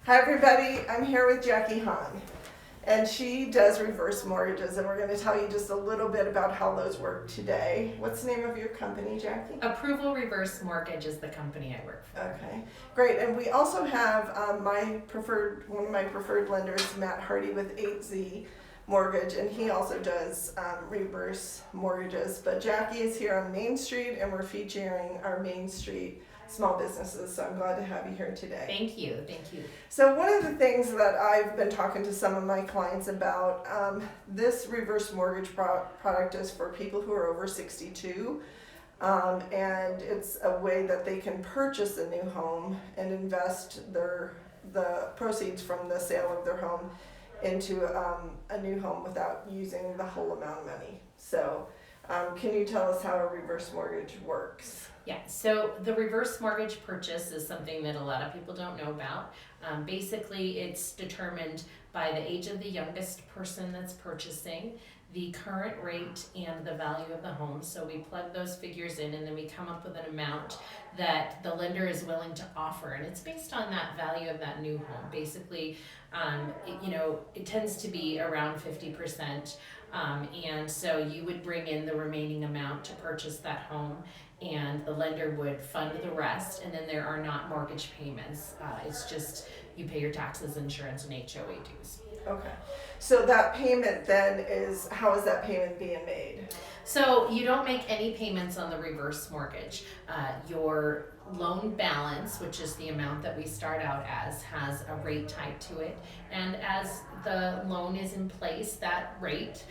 Hi everybody, I'm here with Jackie Hahn, and she does reverse mortgages, and we're going to tell you just a little bit about how those work today. What's the name of your company, Jackie? Approval Reverse Mortgage is the company I work for. Okay, great. And we also have one of my preferred lenders, Matt Hardy with 8Z Mortgage, and he also does reverse mortgages. But Jackie is here on Main Street, and we're featuring our Main Street small businesses, so I'm glad to have you here today. Thank you, thank you. So one of the things that I've been talking to some of my clients about, this reverse mortgage product is for people who are over 62, and it's a way that they can purchase a new home and invest the proceeds from the sale of their home into a new home without using the whole amount of money. So can you tell us how a reverse mortgage works? Yeah, so the reverse mortgage purchase is something that a lot of people don't know about. Basically, it's determined by the age of the youngest person that's purchasing, the current rate, and the value of the home. So we plug those figures in, and then we come up with an amount that the lender is willing to offer, and it's based on that value of that new home. Basically, it tends to be around 50%, and so you would bring in the remaining amount to purchase that home, and the lender would fund the rest, and then there are not mortgage payments. It's just you pay your taxes, insurance, and HOA dues. Okay. So that payment then how is that payment being made? So you don't make any payments on the reverse mortgage. Your loan balance, which is the amount that we start out as, has a rate tied to it. And as the loan is in place, that rate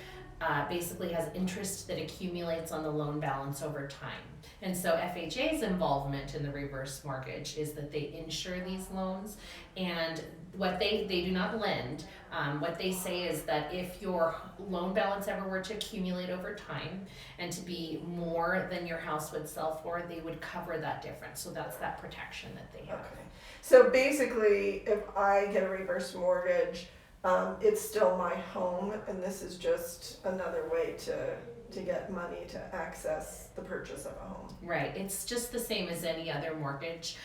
basically has interest that accumulates on the loan balance over time. And so FHA's involvement in the reverse mortgage is that they insure these loans, and what they do not lend. What they say is that if your loan balance ever were to accumulate over time and to be more than your house would sell for, they would cover that difference. So that's that protection that they have. Okay. So basically, if I get a reverse mortgage, it's still my home, and this is just another way to get money to access the purchase of a home. Right. It's just the same as any other mortgage.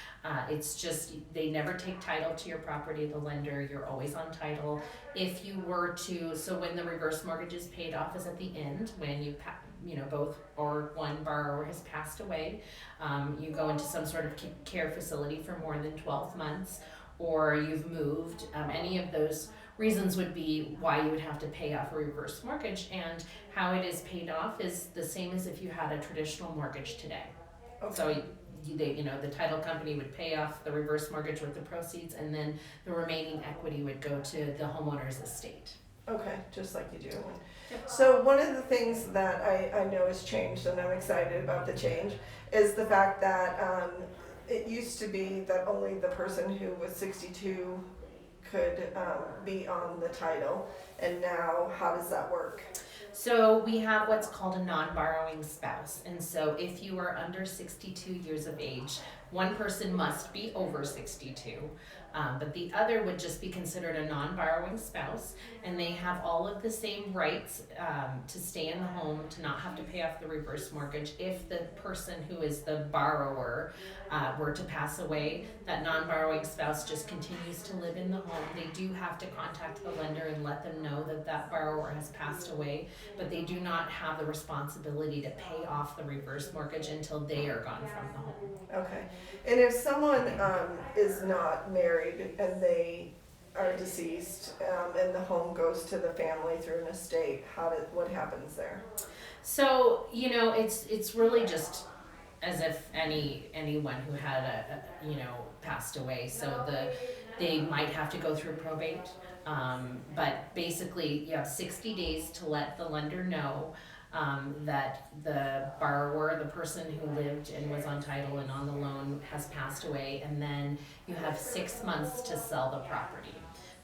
It's just they never take title to your property, the lender. You're always on title. If you were to, so when the reverse mortgage is paid off is at the end, when both or one borrower has passed away, you go into some sort of care facility for more than 12 months, or you've moved. Any of those reasons would be why you would have to pay off a reverse mortgage, and how it is paid off is the same as if you had a traditional mortgage today. Okay. So the title company would pay off the reverse mortgage with the proceeds, and then the remaining equity would go to the homeowner's estate. Okay, just like you do. So one of the things that I know has changed, and I'm excited about the change, is the fact that it used to be that only the person who was 62 could be on the title, and now how does that work? So we have what's called a non-borrowing spouse, and so if you are under 62 years of age, one person must be over 62, but the other would just be considered a non-borrowing spouse, and they have all of the same rights to stay in the home, to not have to pay off the reverse mortgage. If the person who is the borrower were to pass away, that non-borrowing spouse just continues to live in the home. They do have to contact the lender and let them know that that borrower has passed away, but they do not have the responsibility to pay off the reverse mortgage until they are gone from the home. Okay. And if someone is not married and they are deceased, and the home goes to the family through an estate, what happens there? So it's really just as if anyone who had passed away. So they might have to go through probate, but basically you have 60 days to let the lender know that the borrower, the person who lived and was on title and on the loan, has passed away, and then you have 6 months to sell the property.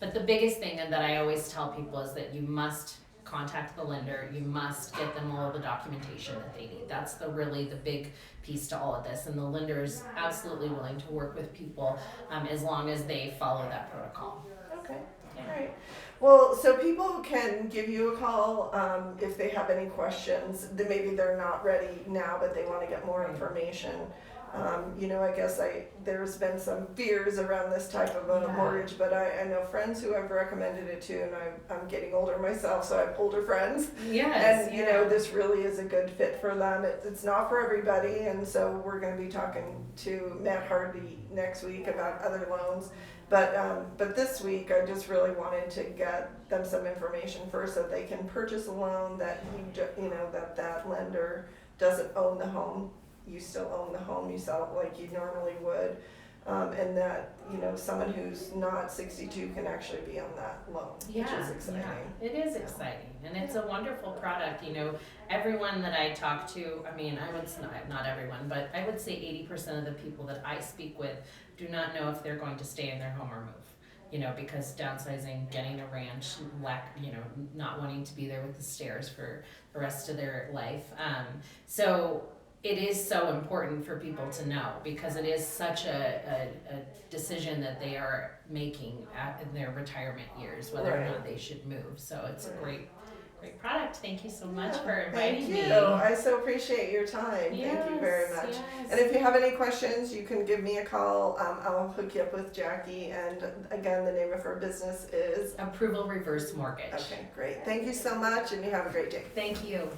But the biggest thing that I always tell people is that you must contact the lender. You must get them all of the documentation that they need. That's the big piece to all of this, and the lender is absolutely willing to work with people as long as they follow that protocol. Okay. All right. Well, so people can give you a call if they have any questions. Maybe they're not ready now, but they want to get more information. I guess there's been some fears around this type of a Yeah. mortgage, but I know friends who have recommended it too, and I'm getting older myself, so I have older friends. Yes. And, this really is a good fit for them. It's not for everybody, and so we're going to be talking to Matt Hardy next week about other loans. But this week, I just really wanted to get them some information first so they can purchase a loan that that lender doesn't own the home. You still own the home, you sell it like you normally would, and that someone who's not 62 can actually be on that loan, which is exciting. Yeah, it is exciting, and it's a wonderful product. Everyone that I talk to, I would say not everyone, but I would say 80% of the people that I speak with do not know if they're going to stay in their home or move. Because downsizing, getting a ranch, not wanting to be there with the stairs for the rest of their life. So it is so important for people to know, because it is such a decision that they are making in their retirement years, whether or not they should move. So it's a great product. Thank you so much for inviting me. Thank you. I so appreciate your time. Yes, Thank you very much. yes. And if you have any questions, you can give me a call. I'll hook you up with Jackie. And again, the name of her business is Approval Reverse Mortgage. Okay, great. Thank you so much, and you have a great day. Thank you.